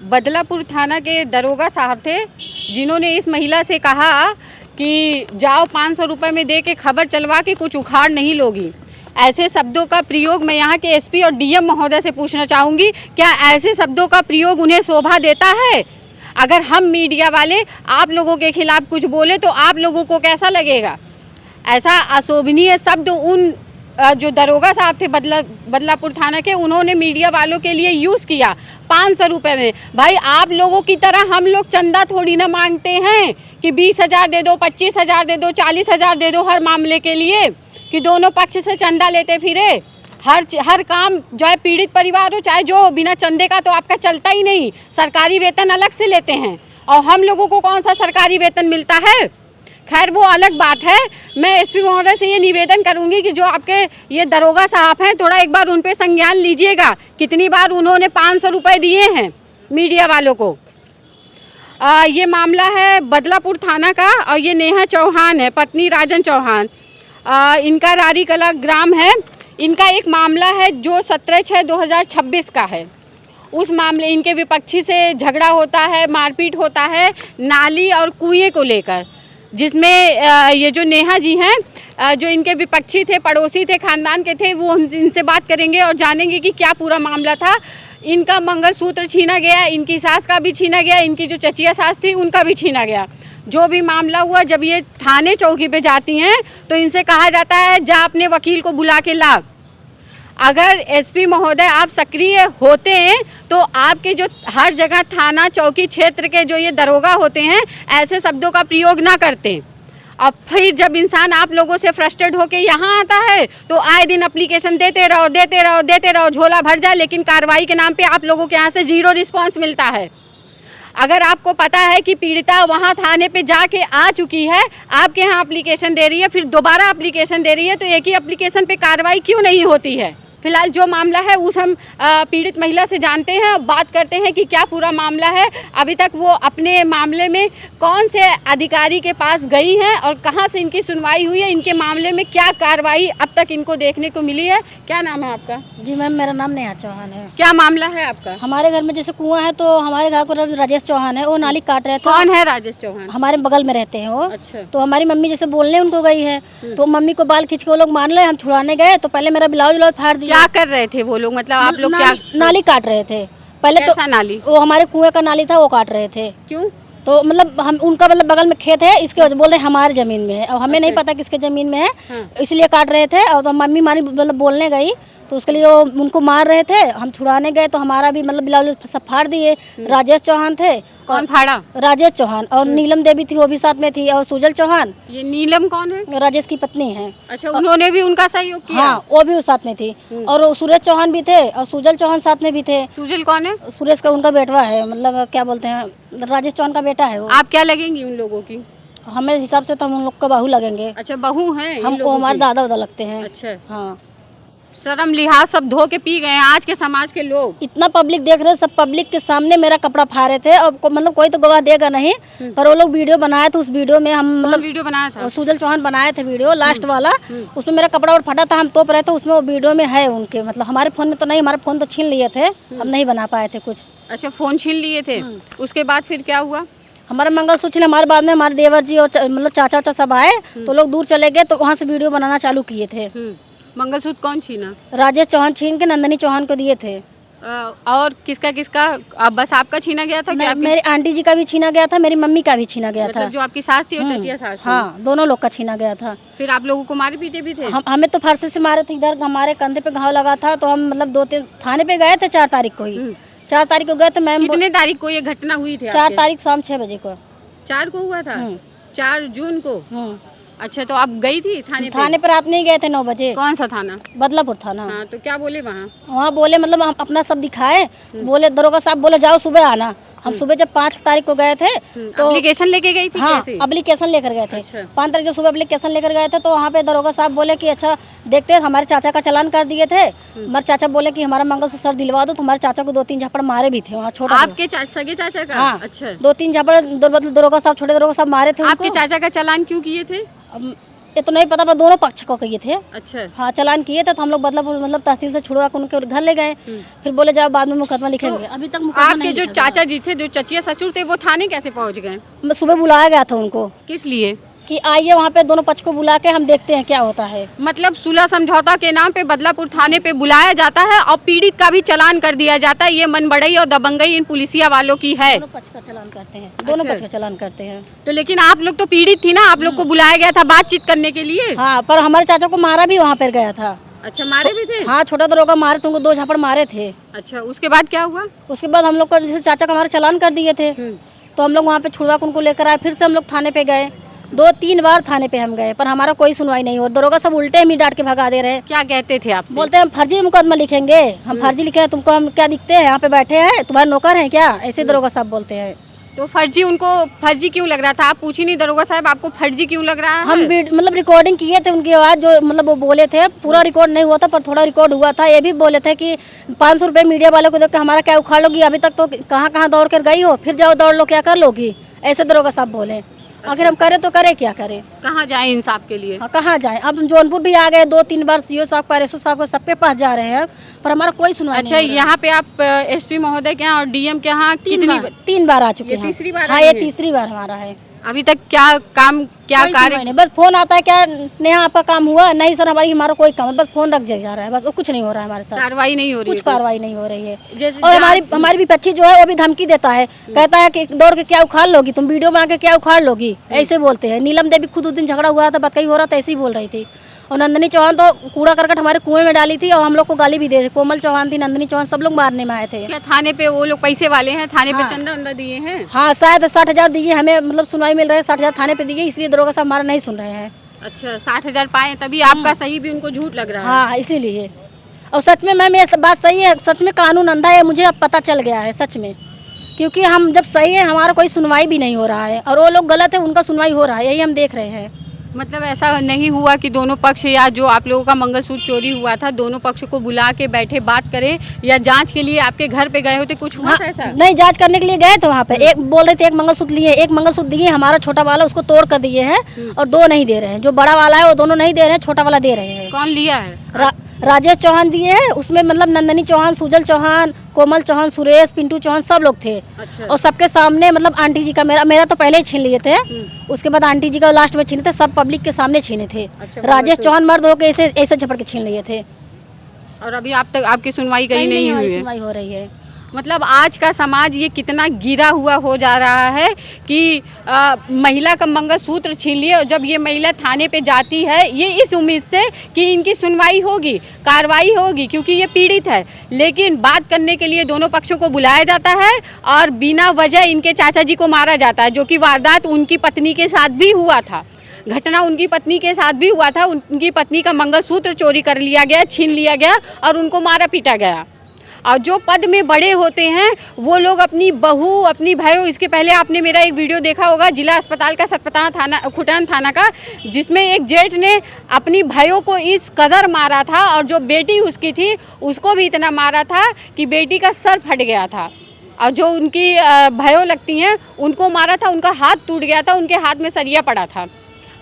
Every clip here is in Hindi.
बदलापुर थाना के दरोगा साहब थे जिन्होंने इस महिला से कहा कि जाओ 500 रुपये में दे के खबर चलवा के कुछ उखाड़ नहीं लोगी। ऐसे शब्दों का प्रयोग मैं यहाँ के एसपी और डीएम महोदय से पूछना चाहूँगी, क्या ऐसे शब्दों का प्रयोग उन्हें शोभा देता है? अगर हम मीडिया वाले आप लोगों के खिलाफ कुछ बोले तो आप लोगों को कैसा लगेगा? ऐसा अशोभनीय शब्द उन जो दरोगा साहब थे बदलापुर थाना के, उन्होंने मीडिया वालों के लिए यूज़ किया 500 रुपये में। भाई आप लोगों की तरह हम लोग चंदा थोड़ी ना मांगते हैं कि 20,000 दे दो, 25,000 दे दो, 40,000 दे दो हर मामले के लिए, कि दोनों पक्ष से चंदा लेते फिरे। हर काम जो है पीड़ित परिवार हो चाहे जो हो, बिना चंदे का तो आपका चलता ही नहीं। सरकारी वेतन अलग से लेते हैं और हम लोगों को कौन सा सरकारी वेतन मिलता है? खैर वो अलग बात है। मैं एसपी महोदय से ये निवेदन करूंगी कि जो आपके ये दरोगा साहब हैं, थोड़ा एक बार उन पे संज्ञान लीजिएगा। कितनी बार उन्होंने 500 रुपये दिए हैं मीडिया वालों को। ये मामला है बदलापुर थाना का और ये नेहा चौहान है, पत्नी राजन चौहान। इनका रारी कला ग्राम है। इनका एक मामला है जो 17/6/2026 का है। उस मामले इनके विपक्षी से झगड़ा होता है, मारपीट होता है नाली और कुएं को लेकर, जिसमें ये जो नेहा जी हैं, जो इनके विपक्षी थे, पड़ोसी थे, खानदान के थे, वो इनसे बात करेंगे और जानेंगे कि क्या पूरा मामला था। इनका मंगलसूत्र छीना गया, इनकी सास का भी छीना गया, इनकी जो चचिया सास थी उनका भी छीना गया। जो भी मामला हुआ, जब ये थाने चौकी पे जाती हैं तो इनसे कहा जाता है जा अपने वकील को बुला के ला। अगर एसपी महोदय आप सक्रिय होते हैं तो आपके जो हर जगह थाना चौकी क्षेत्र के जो ये दरोगा होते हैं ऐसे शब्दों का प्रयोग ना करते। अब फिर जब इंसान आप लोगों से फ्रस्ट्रेट होके यहाँ आता है तो आए दिन एप्लीकेशन देते रहो, झोला भर जाए, लेकिन कार्रवाई के नाम पे आप लोगों के यहाँ से 0 रिस्पॉन्स मिलता है। अगर आपको पता है कि पीड़िता वहाँ थाने पे जाके आ चुकी है, आपके यहाँ एप्लीकेशन दे रही है, फिर दोबारा एप्लीकेशन दे रही है, तो एक ही एप्लीकेशन पे कार्रवाई क्यों नहीं होती है? फिलहाल जो मामला है उस हम पीड़ित महिला से जानते हैं, बात करते हैं कि क्या पूरा मामला है। अभी तक वो अपने मामले में कौन से अधिकारी के पास गई हैं और कहां से इनकी सुनवाई हुई है, इनके मामले में क्या कार्रवाई अब तक इनको देखने को मिली है। क्या नाम है आपका? जी मैम, मेरा नाम नेहा चौहान है। क्या मामला है आपका? हमारे घर में जैसे कुआं है तो हमारे घर को राजेश चौहान है, वो नाली काट रहे थे। कौन है राजेश चौहान? हमारे बगल में रहते हैं वो। अच्छा। तो हमारी मम्मी जैसे बोलने उनको गई है तो मम्मी को बाल खींच के वो लोग मान ले, हम छुड़ाने गए तो पहले मेरा ब्लाउज फाड़ दिया। क्या कर रहे थे वो लोग? मतलब आप लोग क्या? नाली काट रहे थे पहले। तो नाली वो हमारे कुएं का नाली था, वो काट रहे थे। क्यों? तो मतलब हम उनका मतलब बगल में खेत है, इसके वजह बोल रहे हमारे जमीन में है। अब हमें नहीं पता किसके जमीन में है। हाँ। इसलिए काट रहे थे। और तो मम्मी हमारी मतलब बोलने गई तो उसके लिए वो उनको मार रहे थे। हम छुड़ाने गए तो हमारा भी मतलब ब्लाउज सब फाड़ दिए। राजेश चौहान थे। कौन फाड़ा? राजेश चौहान। और नीलम देवी थी, वो भी साथ में थी। और सुजल चौहान। ये नीलम कौन है? राजेश की पत्नी है। अच्छा, उन्होंने भी उनका सहयोग किया? हाँ, वो भी साथ में थी। और सुरेश चौहान भी थे और सुजल चौहान साथ में भी थे। सुजल कौन है? सुरेश का उनका बेटवा है, मतलब क्या बोलते हैं, राजेश चौहान का बेटा है वो। आप क्या लगेंगी उन लोगों की? हमें हिसाब से तो हम उन लोग का बहू लगेंगे। अच्छा, बहू हैं हम, वो हमारे दादा उदा लगते हैं। अच्छा। हाँ। शर्म लिहाज सब धो के पी गए हैं आज के समाज के लोग। इतना पब्लिक देख रहे, सब पब्लिक के सामने मेरा कपड़ा फाड़े थे। और मतलब कोई तो गवाह देगा नहीं, पर वो लोग वीडियो बनाए थे। उस वीडियो में हम मतलब वीडियो बनाया था, सुजल चौहान बनाए थे वीडियो लास्ट वाला। उसमें मेरा कपड़ा और फटा था, हम तोप रहे थे। उसमें वो वीडियो में है उनके, मतलब हमारे फोन में तो नहीं, हमारे फोन तो छीन लिए थे, हम नहीं बना पाए थे कुछ। अच्छा, फोन छीन लिए थे। उसके बाद फिर क्या हुआ? हमारा मंगलसूत्र हमारे बाद में हमारे देवर जी और मतलब चाचा वाचा सब आए तो लोग दूर चले गए तो वहाँ से वीडियो बनाना चालू किए थे। मंगलसूत्र कौन छीना? राजेश चौहान छीन के नंदनी चौहान को दिए थे। और किसका किसका? बस आपका छीना गया था? मेरी आंटी जी का भी छीना गया था, मेरी मम्मी का भी छीना गया था। जो आपकी सास थी और चचिया सास थी? हाँ, दोनों लोग का छीना गया था। फिर आप लोगों को मारे पीटे भी थे? हमें तो फांसी से मारे थे। इधर हमारे कंधे पे घाव लगा था तो हम मतलब 2-3 थाने पे गए थे। 4 तारीख को ही 4 तारीख को गए थे मैम। कितने तारीख को ये घटना हुई थी? 4 तारीख शाम 6 बजे को। 4 को हुआ था? 4 जून को। अच्छा, तो आप गई थी थाने पे? थाने पर रात नहीं गए थे 9 बजे। कौन सा थाना? बदलापुर थाना। हाँ, तो क्या बोले वहाँ? वहाँ बोले मतलब हम अपना सब दिखाए। बोले दरोगा साहब बोले जाओ सुबह आना। हम सुबह जब 5 तारीख को गए थे तो एप्लीकेशन लेके गई थी? हाँ, एप्लीकेशन लेकर गए थे। अच्छा। 5 तारीख को सुबह एप्लीकेशन लेकर गए थे तो वहाँ पे दरोगा साहब बोले कि अच्छा देखते हैं। हमारे चाचा का चालान कर दिए थे। हमारे चाचा बोले कि हमारा मंगलसूत्र सर दिलवा दो। तो हमारे चाचा को 2-3 झपड़ मारे भी थे वहाँ। छोटा आपके सगे चाचा का? हाँ। अच्छा। 2-3 झपड़ दरोगा साहब, छोटे दरोगा साहब मारे थे। आपके चाचा का चालान क्यों किए थे? ये तो नहीं पता, पर दोनों पक्ष को किए थे। अच्छा। हाँ, चालान किए थे, तो हम लोग बदलापुर मतलब तहसील से छुड़वा कर उनके घर ले गए। फिर बोले जाओ बाद में मुकदमा लिखेंगे। अभी तक मुकदमा आपके नहीं जो लिखा चाचा जी थे, जो चचिया ससुर थे, वो थाने कैसे पहुंच गए? गया। सुबह बुलाया गया था उनको किस लिए? कि आइए वहाँ पे दोनों पक्ष को बुला के हम देखते हैं क्या होता है। मतलब सुलह समझौता के नाम पे बदलापुर थाने पे बुलाया जाता है और पीड़ित का भी चालान कर दिया जाता है। ये मनबड़ई और दबंगई इन पुलिसिया वालों की है। दोनों पक्ष का चालान करते हैं, दोनों पक्ष का चालान करते हैं। तो लेकिन आप लोग तो पीड़ित थी ना, आप लोग को बुलाया गया था बातचीत करने के लिए। हाँ, पर हमारे चाचा को मारा भी वहाँ पर गया था। अच्छा, मारे भी थे? हाँ, छोटा दरोगा मारे थे, उनको 2 झापड़ मारे थे। अच्छा, उसके बाद क्या हुआ? उसके बाद हम लोग को जैसे चाचा का हमारे चालान कर दिए थे, तो हम लोग वहाँ पे छुड़वा के उनको लेकर आए। फिर से हम लोग थाने पे गए, 2-3 बार थाने पे हम गए, पर हमारा कोई सुनवाई नहीं हो। दरोगा सब उल्टे ही डांट के भगा दे रहे हैं। क्या कहते थे आपसे? बोलते हैं हम फर्जी मुकदमा लिखेंगे, हम फर्जी लिखे हैं, तुमको हम क्या दिखते हैं, यहाँ पे बैठे हैं, तुम्हारे नौकर हैं क्या? ऐसे दरोगा सब बोलते हैं। तो फर्जी, उनको फर्जी क्यों लग रहा था? आप पूछी नहीं दरोगा साहब, आपको फर्जी क्यों लग रहा है? हम मतलब रिकॉर्डिंग किए थे उनकी आवाज़, जो मतलब वो बोले थे, पूरा रिकॉर्ड नहीं हुआ था पर थोड़ा रिकॉर्ड हुआ था। ये भी बोले थे कि 500 रुपये मीडिया वालों को देख के हमारा क्या उखाड़ लोगी, अभी तक तो कहाँ कहाँ दौड़ कर गई हो, फिर जाओ दौड़ लो, क्या कर लोगी, ऐसे दरोगा साहब बोले। आखिर हम करें तो करें क्या करें? कहाँ जाएं इंसाफ के लिए? हाँ, कहाँ जाएं? अब जौनपुर भी आ गए 2-3 बार, सीओ साहब का, RSO साहब का, सबके पास जा रहे हैं, पर हमारा कोई सुनवाई नहीं। अच्छा, यहाँ पे आप SP महोदय के यहाँ और DM के यहाँ कितनी? 3 बार आ चुके हैं। तीसरी बार हाँ, आई ये हैं? 3री बार हमारा है। अभी तक क्या काम, क्या कोई कार्य? सुनवाई नहीं, बस फोन आता है, क्या नेहा आपका काम हुआ? नहीं सर, हमारा कोई काम, बस फोन रख जा रहा है, बस, और कुछ नहीं हो रहा है हमारे साथ। कार्रवाई नहीं हो रही? कुछ कार्रवाई नहीं हो रही है। जैसे और हमारी विपक्षी जो है वो भी धमकी देता है, कहता है कि दौड़ के क्या उखाड़ लोगी, तुम वीडियो बना के क्या उखाड़ लोगी, ऐसे बोलते हैं। नीलम देवी खुद उस दिन झगड़ा हुआ था, बतकई हो रहा था, ऐसे ही बोल रही थी। और नंदिनी चौहान तो कूड़ा करकट हमारे कुएं में डाली थी और हम लोग को गाली भी दे थे। कोमल चौहान थी, नंदिनी चौहान, सब लोग मारने में आए थे। क्या थाने पे वो लोग पैसे वाले हैं? थाने पे हाँ। चंदा वंदा दिए हैं? हाँ, शायद 60,000 दिए हमें, मतलब सुनवाई मिल रहा है, 60,000 थाने पे दिए, इसलिए दरोगा साहब हमारा नहीं सुन रहे हैं। अच्छा, 60,000 पाए तभी आपका सही भी उनको झूठ लग रहा है? हाँ, इसीलिए। और सच में मैम ये बात सही है, सच में कानून अंधा है, मुझे अब पता चल गया है सच में। क्योंकि हम जब सही है, हमारा कोई सुनवाई भी नहीं हो रहा है, और वो लोग गलत है, उनका सुनवाई हो रहा है, यही हम देख रहे हैं। मतलब ऐसा नहीं हुआ कि दोनों पक्ष, या जो आप लोगों का मंगलसूत्र चोरी हुआ था, दोनों पक्ष को बुला के बैठे बात करें, या जांच के लिए आपके घर पे गए होते, कुछ हुआ था ऐसा? नहीं, जांच करने के लिए गए थे वहाँ पे। एक बोल रहे थे एक मंगलसूत्र लिए, एक मंगलसूत्र दिए, हमारा छोटा वाला उसको तोड़ कर दिए हैं, और 2 नहीं दे रहे हैं। जो बड़ा वाला है वो दोनों नहीं दे रहे हैं, छोटा वाला दे रहे हैं। कौन लिया है? राजेश चौहान दिए हैं, उसमें मतलब नंदिनी चौहान, सुजल चौहान, कोमल चौहान, सुरेश, पिंटू चौहान, सब लोग थे। अच्छा। और सबके सामने, मतलब आंटी जी का, मेरा तो पहले ही छीन लिए थे, उसके बाद आंटी जी का लास्ट में छीने थे, सब पब्लिक के सामने छीने थे। अच्छा, राजेश चौहान मर्द होकर ऐसे ऐसे झपट के छीन लिए थे। और अभी आप तक आपकी सुनवाई कहीं नहीं हुई है? सुनवाई हो रही है। मतलब आज का समाज ये कितना गिरा हुआ हो जा रहा है कि महिला का मंगलसूत्र छीन लिए, और जब ये महिला थाने पे जाती है ये इस उम्मीद से कि इनकी सुनवाई होगी, कार्रवाई होगी, क्योंकि ये पीड़ित है। लेकिन बात करने के लिए दोनों पक्षों को बुलाया जाता है और बिना वजह इनके चाचा जी को मारा जाता है, जो कि वारदात उनकी पत्नी के साथ भी हुआ था। घटना उनकी पत्नी के साथ भी हुआ था। उनकी पत्नी का मंगलसूत्र चोरी कर लिया गया, छीन लिया गया और उनको मारा पीटा गया। और जो पद में बड़े होते हैं वो लोग अपनी बहू, अपनी भाइयों, इसके पहले आपने मेरा एक वीडियो देखा होगा जिला अस्पताल का, सतपथा थाना, खुटान थाना का, जिसमें एक जेठ ने अपनी भाइयों को इस कदर मारा था, और जो बेटी उसकी थी उसको भी इतना मारा था कि बेटी का सर फट गया था। और जो उनकी भाइयों लगती हैं उनको मारा था, उनका हाथ टूट गया था, उनके हाथ में सरिया पड़ा था।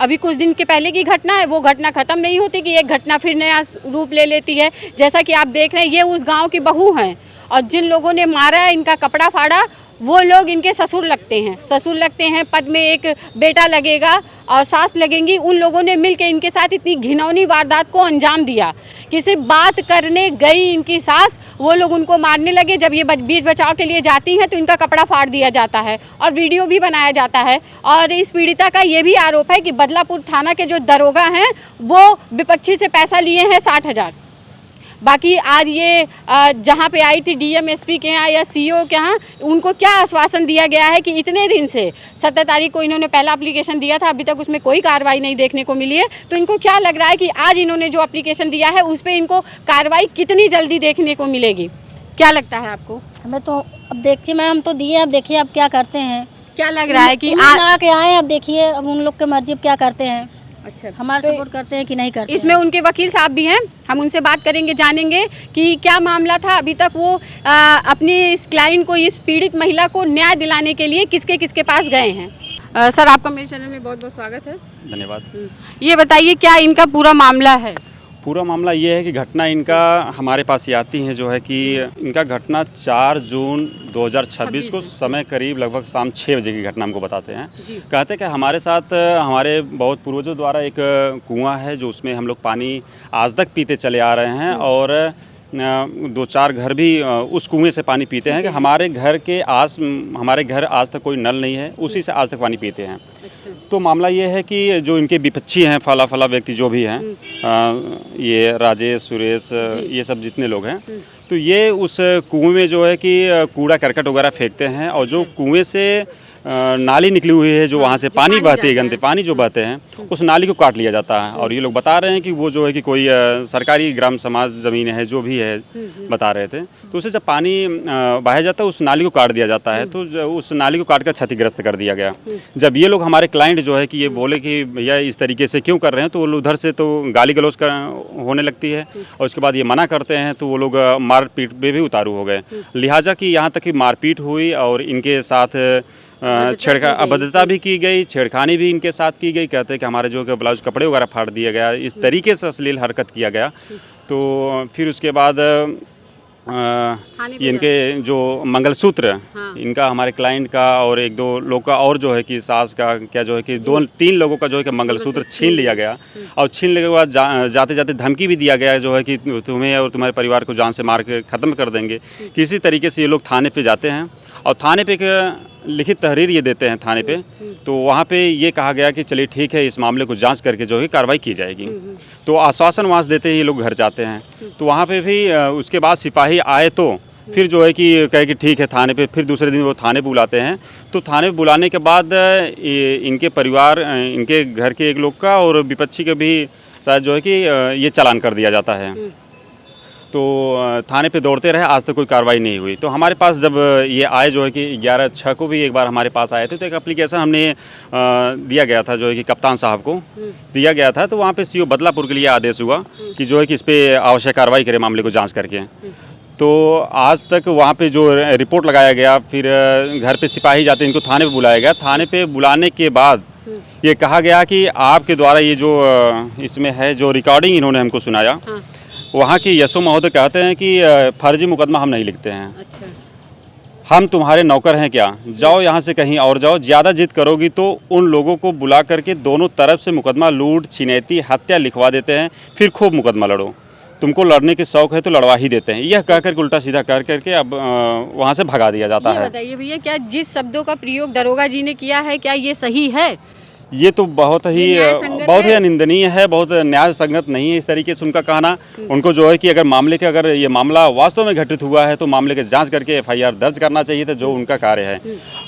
अभी कुछ दिन के पहले की घटना है, वो घटना ख़त्म नहीं होती कि एक घटना फिर नया रूप ले लेती है। जैसा कि आप देख रहे हैं, ये उस गांव की बहू हैं, और जिन लोगों ने मारा है, इनका कपड़ा फाड़ा, वो लोग इनके ससुर लगते हैं। ससुर लगते हैं, पद में एक बेटा लगेगा और सास लगेंगी। उन लोगों ने मिलकर इनके साथ इतनी घिनौनी वारदात को अंजाम दिया कि सिर्फ बात करने गई इनकी सास, वो लोग उनको मारने लगे। जब ये बीच बचाव के लिए जाती हैं तो इनका कपड़ा फाड़ दिया जाता है और वीडियो भी बनाया जाता है। और इस पीड़िता का ये भी आरोप है कि बदलापुर थाना के जो दरोगा हैं वो विपक्षी से पैसा लिए हैं 60,000। बाकी आज ये जहाँ पे आई थी DM SP के यहाँ या CO के यहाँ, उनको क्या आश्वासन दिया गया है कि इतने दिन से 17 तारीख को इन्होंने पहला एप्लीकेशन दिया था, अभी तक उसमें कोई कार्रवाई नहीं देखने को मिली है। तो इनको क्या लग रहा है कि आज इन्होंने जो एप्लीकेशन दिया है उस पर इनको कार्रवाई कितनी जल्दी देखने को मिलेगी? क्या लगता है आपको? हमें तो अब देखिए मैम, हम तो दिए, अब देखिए अब क्या करते हैं। क्या लग रहा है कि आके आए, अब देखिए अब उन लोग के मर्जी, अब क्या करते हैं। अच्छा, हमारा सपोर्ट करते हैं कि नहीं करते? इसमें उनके वकील साहब भी हैं, हम उनसे बात करेंगे, जानेंगे कि क्या मामला था। अभी तक वो अपनी इस क्लाइंट को, इस पीड़ित महिला को न्याय दिलाने के लिए किसके किसके पास गए हैं। सर आपका मेरे चैनल में बहुत बहुत स्वागत है। धन्यवाद। ये बताइए क्या इनका पूरा मामला है? पूरा मामला ये है कि घटना इनका हमारे पास ये आती है जो है कि इनका घटना 4 जून 2026 को समय करीब लगभग शाम 6 बजे की घटना हमको बताते हैं। कहते हैं कि हमारे साथ हमारे बहुत पूर्वजों द्वारा एक कुआं है जो उसमें हम लोग पानी आज तक पीते चले आ रहे हैं और 2-4 घर भी उस कुएं से पानी पीते हैं कि हमारे घर आज तक कोई नल नहीं है, उसी से आज तक पानी पीते हैं। तो मामला ये है कि जो इनके विपक्षी हैं फला व्यक्ति जो भी हैं, ये राजेश सुरेश ये सब जितने लोग हैं, तो ये उस कुएं में जो है कि कूड़ा करकट वगैरह फेंकते हैं और जो कुएं से नाली निकली हुई है जो वहाँ से पानी बहते हैं, गंदे पानी जो बहते हैं, उस नाली को काट लिया जाता है। और ये लोग बता रहे हैं कि वो जो है कि कोई सरकारी ग्राम समाज ज़मीन है जो भी है, बता रहे थे। तो उससे जब पानी बहाया जाता है उस नाली को काट दिया जाता है, तो उस नाली को काट कर क्षतिग्रस्त कर दिया गया। जब ये लोग हमारे क्लाइंट जो है कि ये बोले कि भैया इस तरीके से क्यों कर रहे हैं, तो वो उधर से तो गाली गलौज होने लगती है और उसके बाद ये मना करते हैं, तो वो लोग मारपीट पे भी उतारू हो गए। लिहाजा कि यहाँ तक कि मारपीट हुई और इनके साथ अभद्रता भी की गई, छेड़खानी भी इनके साथ की गई। कहते हैं कि हमारे जो ब्लाउज कपड़े वगैरह फाड़ दिया गया, इस तरीके से अश्लील हरकत किया गया। तो फिर उसके बाद इनके जो मंगलसूत्र, इनका हमारे क्लाइंट का और 1-2 लोग का और जो है कि सास का क्या जो है कि 2-3 लोगों का जो है कि मंगलसूत्र छीन लिया गया और छीनने के बाद जाते जाते धमकी भी दिया गया जो है कि तुम्हें और तुम्हारे परिवार को जान से मार के ख़त्म कर देंगे। किसी तरीके से ये लोग थाने पे जाते हैं और थाने पे एक लिखित तहरीर ये देते हैं थाने पे। तो वहाँ पे ये कहा गया कि चलिए ठीक है, इस मामले को जांच करके जो है कार्रवाई की जाएगी। तो आश्वासन वहाँ से देते ही ये लोग घर जाते हैं। तो वहाँ पे भी उसके बाद सिपाही आए तो फिर जो है कि कहे कि ठीक है थाने पे, फिर दूसरे दिन वो थाने बुलाते हैं। तो थाने बुलाने के बाद इनके परिवार, इनके घर के एक लोग का और विपक्षी का भी शायद जो है कि ये चालान कर दिया जाता है। तो थाने पे दौड़ते रहे, आज तक कोई कार्रवाई नहीं हुई। तो हमारे पास जब ये आए जो है कि 11/6 को भी एक बार हमारे पास आए थे, तो एक एप्लीकेशन हमने दिया गया था जो है कि कप्तान साहब को दिया गया था। तो वहाँ पे सीओ बदलापुर के लिए आदेश हुआ कि जो है कि इस पर आवश्यक कार्रवाई करे, मामले को जांच करके। तो आज तक वहाँ पे जो रिपोर्ट लगाया गया, फिर घर पे सिपाही जाते, इनको थाने पे बुलाया गया। थाने पे बुलाने के बाद ये कहा गया कि आपके द्वारा ये जो इसमें है जो रिकॉर्डिंग इन्होंने हमको सुनाया, वहाँ की यशो महोदय कहते हैं कि फर्जी मुकदमा हम नहीं लिखते हैं। अच्छा। हम तुम्हारे नौकर हैं क्या? जाओ यहाँ से कहीं और जाओ, ज़्यादा जिद करोगी तो उन लोगों को बुला करके दोनों तरफ से मुकदमा लूट, छिनैती, हत्या लिखवा देते हैं, फिर खूब मुकदमा लड़ो। तुमको लड़ने की शौक है तो लड़वा ही देते हैं। यह कह करके उल्टा सीधा कर करके अब वहाँ से भगा दिया जाता है। बताइए भैया, क्या जिस शब्दों का प्रयोग दरोगा जी ने किया है, क्या ये सही है? ये तो बहुत ही अनिंदनीय है, बहुत न्याय संगत नहीं है इस तरीके से उनका कहना। उनको जो है कि अगर ये मामला वास्तव में घटित हुआ है तो मामले की जांच करके FIR दर्ज करना चाहिए था, जो उनका कार्य है।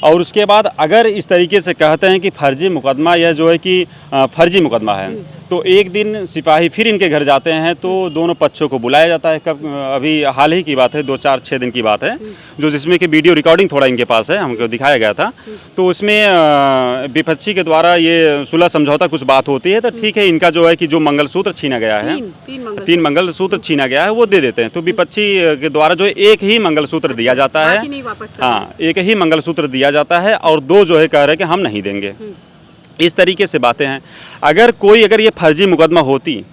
और उसके बाद अगर इस तरीके से कहते हैं कि फर्जी मुकदमा, यह जो है कि फर्जी मुकदमा है, तो एक दिन सिपाही फिर इनके घर जाते हैं तो दोनों पक्षों को बुलाया जाता है। कब? अभी हाल ही की बात है, 2-4-6 दिन की बात है, जो जिसमें कि वीडियो रिकॉर्डिंग थोड़ा इनके पास है, हमको दिखाया गया था। तो उसमें विपक्षी के द्वारा ये सुलह समझौता कुछ बात होती है, तो ठीक है, इनका जो है कि जो मंगलसूत्र छीना गया है, 3 मंगलसूत्र छीना गया है, वो दे देते हैं। तो विपक्षी के द्वारा जो एक ही मंगलसूत्र दिया जाता है, हाँ, एक ही मंगलसूत्र दिया जाता है और 2 जो है कह रहे हैं कि हम नहीं देंगे। इस तरीके से बातें हैं। अगर ये फर्जी मुकदमा होती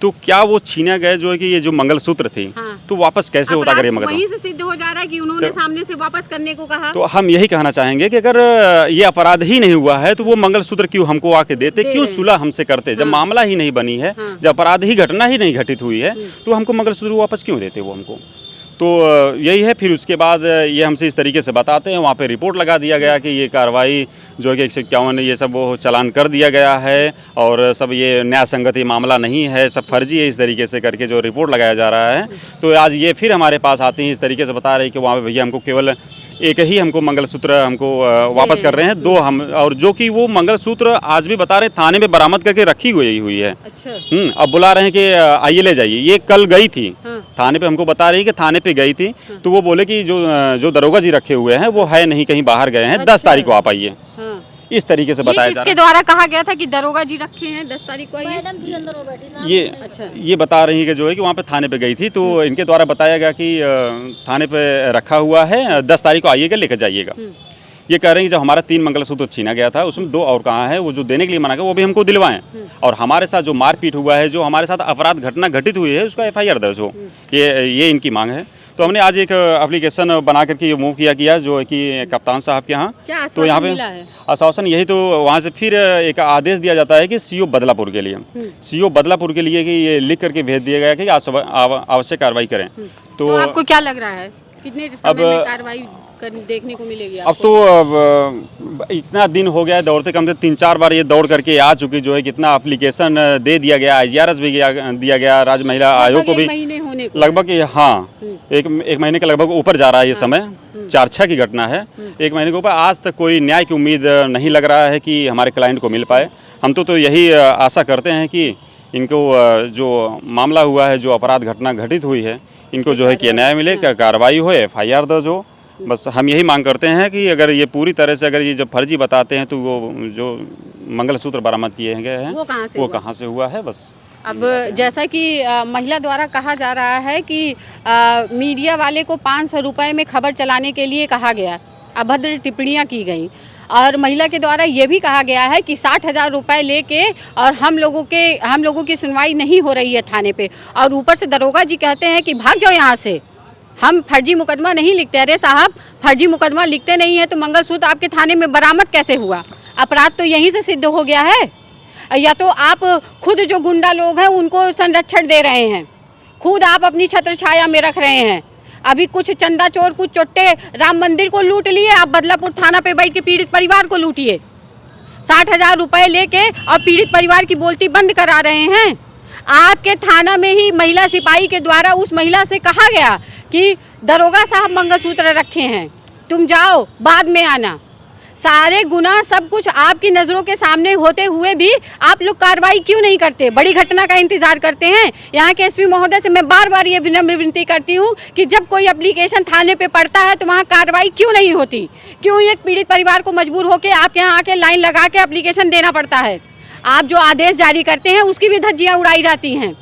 तो क्या वो छीना गए जो है कि ये जो मंगलसूत्र थी, तो वापस कैसे होता? अगर ये मुकदमा वहीं से सिद्ध हो जा रहा है कि उन्होंने सामने से वापस करने को कहा। तो हम यही कहना चाहेंगे कि अगर ये अपराध ही नहीं हुआ है तो वो मंगलसूत्र क्यों हमको आके देते, क्यों सुलह हमसे करते? जब मामला ही नहीं बनी है, जब अपराध ही घटना ही नहीं घटित हुई है, तो हमको मंगलसूत्र वापस क्यों देते वो हमको? तो यही है। फिर उसके बाद ये हमसे इस तरीके से बताते हैं, वहाँ पे रिपोर्ट लगा दिया गया कि ये कार्रवाई जो है कि 151 ये सब वो चालान कर दिया गया है और सब ये न्याय संगत ये मामला नहीं है, सब फर्जी है, इस तरीके से करके जो रिपोर्ट लगाया जा रहा है। तो आज ये फिर हमारे पास आते हैं, इस तरीके से बता रहे हैं कि वहाँ पर भैया हमको केवल एक ही हमको मंगलसूत्र हमको वापस कर रहे हैं, 2 हम, और जो कि वो मंगलसूत्र आज भी बता रहे थाने में बरामद करके रखी हुई है। अच्छा। अब बुला रहे हैं कि आइए ले जाइए। ये कल गई थी थाने पे, हमको बता रही है कि थाने पे गई थी। तो वो बोले कि जो दरोगा जी रखे हुए हैं वो है नहीं, कहीं बाहर गए हैं, 10 तारीख को आप आइए। इस तरीके से बताया जा रहा है। इसके द्वारा कहा गया था कि दरोगा जी रखे हैं, 10 तारीख को ये बता रही है कि जो है कि वहाँ पे थाने पे गई थी, तो इनके द्वारा बताया गया कि थाने पे रखा हुआ है, 10 तारीख को आइएगा, लेकर जाइएगा। ये कह रहे हैं कि जब हमारा 3 मंगलसूत्र छीना गया था उसमें 2 और कहाँ है, वो जो देने के लिए मना कर वो भी हमको दिलवाएं, और हमारे साथ जो मारपीट हुआ है, जो हमारे साथ अपराध घटना घटित हुई है उसका FIR दर्ज हो, ये इनकी मांग है। तो हमने आज एक एप्लीकेशन बना करके मूव किया जो है कि कप्तान साहब के यहाँ। तो यहाँ पे आश्वासन यही, तो वहाँ से फिर एक आदेश दिया जाता है कि CO बदलापुर के लिए, CO बदलापुर के लिए कि ये लिख करके भेज दिया गया कि आवश्यक कार्रवाई करें। तो आपको क्या लग रहा है कितने समय में कार्रवाई देखने को मिलेगी आपको? अब तो इतना दिन हो गया है दौड़ते, कम से 3-4 बार ये दौड़ करके आ चुकी, जो है कितना एप्लीकेशन दे दिया गया, IGRS भी दिया गया, राज्य महिला आयोग को भी लगभग, हाँ एक महीने के लगभग ऊपर जा रहा है ये समय, 4-6 की घटना है, 1 महीने के ऊपर। आज तक कोई न्याय की उम्मीद नहीं लग रहा है कि हमारे क्लाइंट को मिल पाए। हम तो यही आशा करते हैं कि इनको जो मामला हुआ है, जो अपराध घटना घटित हुई है, इनको जो है कि न्याय मिले, कार्रवाई हो, FIR दर्ज हो। बस हम यही मांग करते हैं कि अगर ये पूरी तरह से, अगर ये जब फर्जी बताते हैं, तो वो जो मंगलसूत्र बरामद किए गए हैं वो कहाँ से हुआ है। बस अब जैसा कि महिला द्वारा कहा जा रहा है कि मीडिया वाले को 500 रुपये में खबर चलाने के लिए कहा गया, अभद्र टिप्पणियां की गई, और महिला के द्वारा ये भी कहा गया है कि 60,000 रुपये लेके और हम लोगों की सुनवाई नहीं हो रही है थाने पे, और ऊपर से दरोगा जी कहते हैं कि भाग जाओ यहाँ से, हम फर्जी मुकदमा नहीं लिखते। अरे साहब, फर्जी मुकदमा लिखते नहीं है तो मंगलसूत्र आपके थाने में बरामद कैसे हुआ? अपराध तो यहीं से सिद्ध हो गया है। या तो आप खुद जो गुंडा लोग हैं उनको संरक्षण दे रहे हैं, खुद आप अपनी छत्र छाया में रख रहे हैं। अभी कुछ चंदा चोर, कुछ चोट्टे राम मंदिर को लूट लिए, आप बदलापुर थाना पे बैठ के पीड़ित परिवार को लूटिए। 60,000 रुपये लेके और पीड़ित परिवार की बोलती बंद करा रहे हैं। आपके थाना में ही महिला सिपाही के द्वारा उस महिला से कहा गया कि दरोगा साहब मंगलसूत्र रखे हैं, तुम जाओ बाद में आना। सारे गुनाह सब कुछ आपकी नज़रों के सामने होते हुए भी आप लोग कार्रवाई क्यों नहीं करते? बड़ी घटना का इंतजार करते हैं। यहाँ के SP महोदय से मैं बार बार ये विनम्र विनती करती हूँ कि जब कोई एप्लीकेशन थाने पे पड़ता है तो वहाँ कार्रवाई क्यों नहीं होती? क्यों एक पीड़ित परिवार को मजबूर होकर आपके यहाँ आके लाइन लगा के एप्लीकेशन देना पड़ता है? आप जो आदेश जारी करते हैं उसकी भी धज्जियाँ उड़ाई जाती हैं।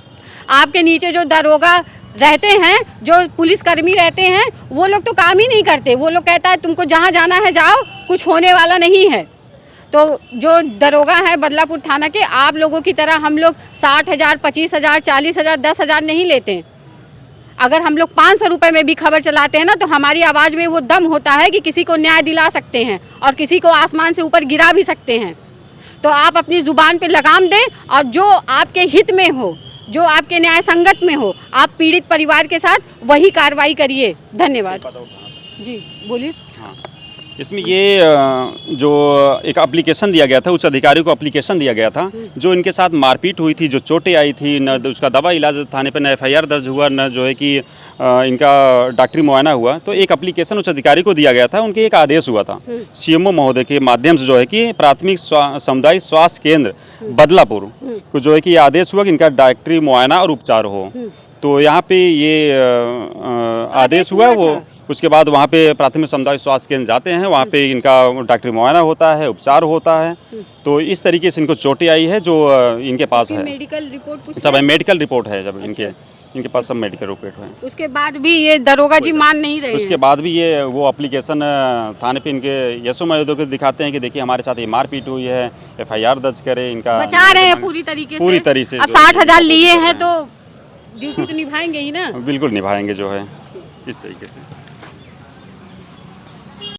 आपके नीचे जो दरोगा रहते हैं, जो पुलिसकर्मी रहते हैं, वो लोग तो काम ही नहीं करते। वो लोग कहता है तुमको जहाँ जाना है जाओ, कुछ होने वाला नहीं है। तो जो दरोगा है बदलापुर थाना के, आप लोगों की तरह हम लोग 60,000, 25,000, 40,000, 10,000 नहीं लेते। अगर हम लोग 500 रुपये में भी खबर चलाते हैं ना, तो हमारी आवाज़ में वो दम होता है कि किसी को न्याय दिला सकते हैं और किसी को आसमान से ऊपर गिरा भी सकते हैं। तो आप अपनी ज़ुबान पे लगाम दें और जो आपके हित में हो, जो आपके न्याय संगत में हो, आप पीड़ित परिवार के साथ वही कार्रवाई करिए। धन्यवाद जी, बोलिए। हाँ, इसमें ये जो एक एप्लीकेशन दिया गया था, उच्च अधिकारी को एप्लीकेशन दिया गया था, जो इनके साथ मारपीट हुई थी, जो चोटें आई थी, न उसका दवा इलाज थाने पे, न FIR दर्ज हुआ, न जो है कि इनका डॉक्टरी मुआयना हुआ। तो एक एप्लीकेशन उच्च अधिकारी को दिया गया था, उनके एक आदेश हुआ था CMO महोदय के माध्यम से, जो है कि प्राथमिक सामुदायिक स्वास्थ्य केंद्र बदलापुर को जो है कि आदेश हुआ कि इनका डॉक्टरी मुआयना और उपचार हो। तो यहाँ पे ये आदेश हुआ, वो उसके बाद वहाँ पे प्राथमिक सामुदायिक स्वास्थ्य केंद्र जाते हैं, वहाँ पे इनका डॉक्टरी मुआयना होता है, उपचार होता है। तो इस तरीके से इनको चोटें आई है जो इनके पास है। मेडिकल रिपोर्ट सब मेडिकल रिपोर्ट है, जब इनके पास सब मेडिकल रिपोर्ट है। उसके बाद भी ये दरोगा जी मान नहीं रहे हैं। उसके बाद भी ये वो एप्लीकेशन थाने पे इनके यशो महोदय को दिखाते हैं कि देखिए हमारे साथ ये मारपीट हुई है, FIR दर्ज करे, इनका बचा रहे हैं पूरी तरीके से। अब 60,000 लिए हैं तो ड्यूटी तो निभाएंगे ही ना। बिल्कुल निभाएंगे जो है इस तरीके से।